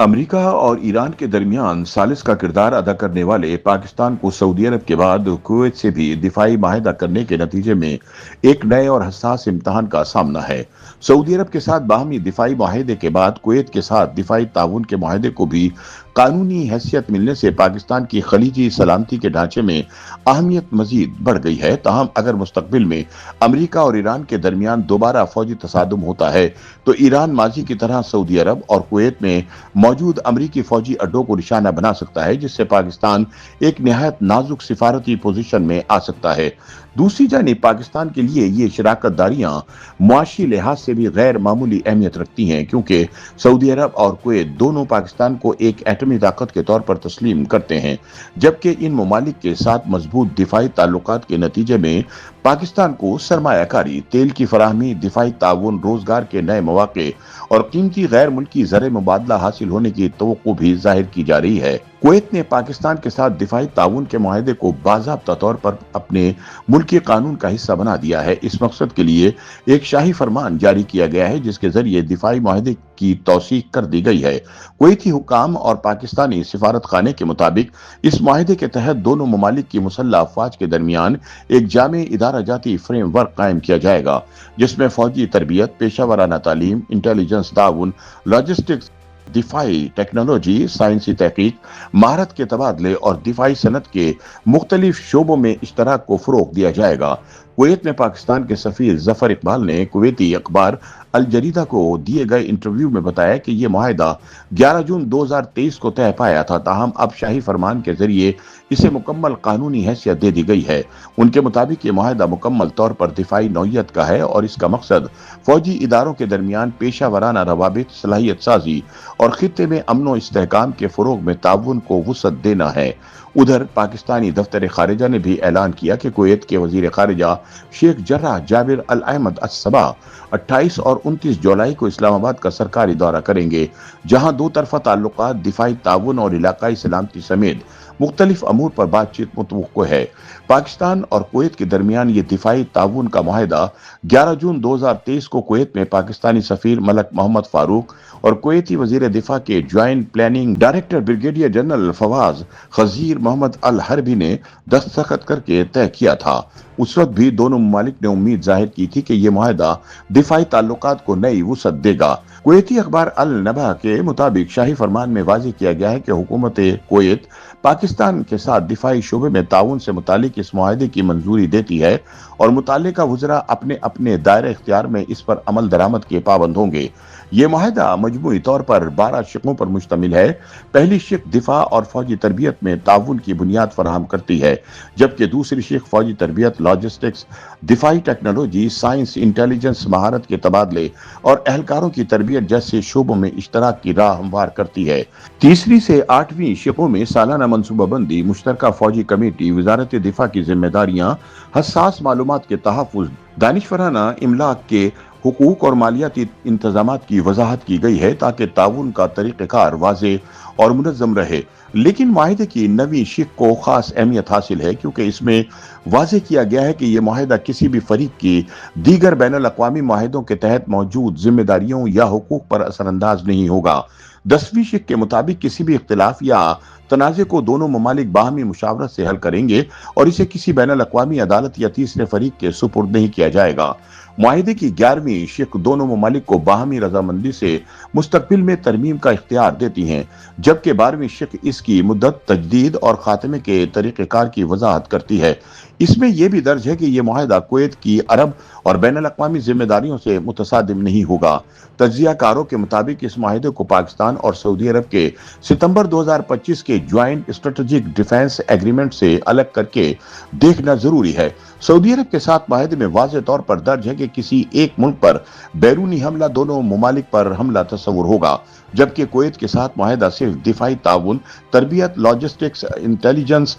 امریکہ اور ایران کے درمیان ثالث کا کردار ادا کرنے والے پاکستان کو سعودی عرب کے بعد کویت سے بھی دفاعی معاہدہ کرنے کے نتیجے میں ایک نئے اور حساس امتحان کا سامنا ہے۔ سعودی عرب کے ساتھ باہمی دفاعی معاہدے کے بعد کویت کے ساتھ دفاعی تعاون کے معاہدے کو بھی قانونی حیثیت ملنے سے پاکستان کی خلیجی سلامتی کے ڈھانچے میں اہمیت مزید بڑھ گئی ہے۔ تاہم اگر مستقبل میں امریکہ اور ایران کے درمیان دوبارہ فوجی تصادم ہوتا ہے تو ایران ماضی کی طرح سعودی عرب اور کویت میں موجود امریکی فوجی اڈوں کو نشانہ بنا سکتا ہے، جس سے پاکستان ایک نہایت نازک سفارتی پوزیشن میں آ سکتا ہے۔ دوسری جانب پاکستان کے لیے یہ شراکت داریاں معاشی لحاظ سے بھی غیر معمولی اہمیت رکھتی ہیں، کیونکہ سعودی عرب اور کویت دونوں پاکستان کو ایک ایٹمی طاقت کے طور پر تسلیم کرتے ہیں، جبکہ ان ممالک کے ساتھ مضبوط دفاعی تعلقات کے نتیجے میں پاکستان کو سرمایہ کاری، تیل کی فراہمی، دفاعی تعاون، روزگار کے نئے مواقع اور قیمتی غیر ملکی زر مبادلہ حاصل ہونے کی توقع بھی ظاہر کی جا رہی ہے۔ کویت نے پاکستان کے ساتھ دفاعی تعاون کے معاہدے کو باضابطہ طور پر اپنے ملکی قانون کا حصہ بنا دیا ہے۔ اس مقصد کے لیے ایک شاہی فرمان جاری کیا گیا ہے، جس کے ذریعے دفاعی معاہدے کی توثیق کر دی گئی ہے۔ کویتی حکام اور پاکستانی سفارت خانے کے مطابق اس معاہدے کے تحت دونوں ممالک کی مسلح افواج کے درمیان ایک جامع ادارہ جاتی فریم ورک قائم کیا جائے گا، جس میں فوجی تربیت، پیشہ ورانہ تعلیم، انٹیلیجنس تعاون، لاجسٹکس، دفاعی ٹیکنالوجی، سائنسی تحقیق، مہارت کے تبادلے اور دفاعی صنعت کے مختلف شعبوں میں اشتراک کو فروغ دیا جائے گا۔ کویت میں پاکستان کے سفیر ظفر اقبال نے کویتی اخبار الجریدہ کو دیے گئے انٹرویو میں بتایا کہ یہ معاہدہ 11 جون 2023 کو طے پایا تھا، تاہم اب شاہی فرمان کے ذریعے اسے مکمل قانونی حیثیت دے دی گئی ہے۔ ان کے مطابق یہ معاہدہ مکمل طور پر دفاعی نوعیت کا ہے اور اس کا مقصد فوجی اداروں کے درمیان پیشہ ورانہ روابط، صلاحیت سازی اور خطے میں امن و استحکام کے فروغ میں تعاون کو وسعت دینا ہے۔ ادھر پاکستانی دفتر خارجہ نے بھی اعلان کیا کہ کویت کے وزیر خارجہ شیخ جراح جابر الاحمد الصباح 28 اور 29 جولائی کو اسلام آباد کا سرکاری دورہ کریں گے، جہاں دو طرفہ تعلقات، دفاعی تعاون اور علاقائی سلامتی سمیت مختلف امور پر بات چیت متوقع ہے۔ پاکستان اور کویت کے درمیان یہ دفاعی تعاون کا معاہدہ 11 جون 2023 کو کویت میں پاکستانی سفیر ملک محمد فاروق اور کویتی وزیر دفاع کے joint planning director brigadier general Fawaz Khudair Mohammed Alharbi نے دستخط کر کے طے کیا تھا۔ اس وقت بھی دونوں ممالک نے امید ظاہر کی تھی کہ یہ معاہدہ دفاعی تعلقات کو نئی وسعت دے گا۔ کویتی اخبار النبا کے مطابق شاہی فرمان میں واضح کیا گیا ہے کہ حکومت کویت پاکستان کے ساتھ دفاعی شعبے میں تعاون سے متعلق اس معاہدے کی منظوری دیتی ہے اور متعلقہ وزراء اپنے اپنے دائرہ اختیار میں اس پر عمل درآمد کے پابند ہوں گے۔ یہ معاہدہ مجموعی طور پر 12 شقوں پر مشتمل ہے۔ پہلی شق دفاع اور فوجی تربیت میں تعاون کی بنیاد فراہم کرتی ہے، جبکہ دوسری شق فوجی تربیت، لاجسٹکس، دفاعی ٹیکنالوجی، سائنس، انٹیلیجنس، مہارت کے تبادلے اور اہلکاروں کی تربیت جیسے شعبوں میں اشتراک کی راہ ہموار کرتی ہے۔ تیسری سے 8ویں شقوں میں سالانہ منصوبہ بندی، مشترکہ فوجی کمیٹی، وزارت دفاع کی ذمہ داریاں، حساس معلومات کے تحفظ، دانشورانہ املاک کے حقوق اور مالیاتی انتظامات کی وضاحت کی گئی ہے تاکہ تعاون کا طریقہ کار واضح اور منظم رہے۔ لیکن معاہدے کی 9ویں شق کو خاص اہمیت حاصل ہے، کیونکہ اس میں واضح کیا گیا ہے کہ یہ معاہدہ کسی بھی فریق کی دیگر بین الاقوامی معاہدوں کے تحت موجود ذمہ داریوں یا حقوق پر اثر انداز نہیں ہوگا۔ 10ویں شق کے مطابق کسی بھی اختلاف یا تنازع کو دونوں ممالک باہمی مشاورت سے حل کریں گے اور اسے کسی بین الاقوامی عدالت یا تیسرے فریق کے سپرد نہیں کیا جائے گا۔ معاہدے کی 11ویں شق دونوں ممالک کو باہمی رضامندی سے مستقبل میں ترمیم کا اختیار دیتی ہیں، جبکہ 12ویں شق اس کی مدت، تجدید اور خاتمے کے طریقہ کار کی وضاحت کرتی ہے۔ اس میں یہ بھی درج ہے کہ یہ معاہدہ کویت کی عرب اور بین الاقوامی ذمہ داریوں سے متصادم نہیں ہوگا۔ تجزیہ کاروں کے مطابق اس معاہدے کو پاکستان اور سعودی عرب کے ستمبر 2025 کے جوائنٹ اسٹریٹجک ڈیفنس ایگریمنٹ سے الگ کر کے دیکھنا ضروری ہے۔ سعودی عرب کے ساتھ معاہدے میں واضح طور پر درج ہے کہ کسی ایک ملک پر بیرونی حملہ دونوں ممالک پر حملہ تصور ہوگا، جبکہ کویت کے ساتھ معاہدہ صرف دفاعی تعاون، تربیت، لاجسٹکس، انٹیلیجنس،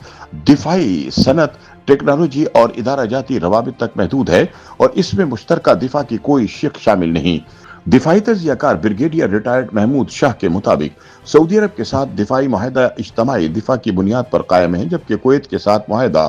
دفاعی صنعت، ٹیکنالوجی اور ادارہ جاتی روابط تک محدود ہے اور اس میں مشترکہ دفاع کی کوئی شق شامل نہیں۔ دفاعی تجزیہ کار بریگیڈیئر ریٹائرڈ محمود شاہ کے مطابق سعودی عرب کے ساتھ دفاعی معاہدہ اجتماعی دفاع کی بنیاد پر قائم ہے، جبکہ کویت کے ساتھ معاہدہ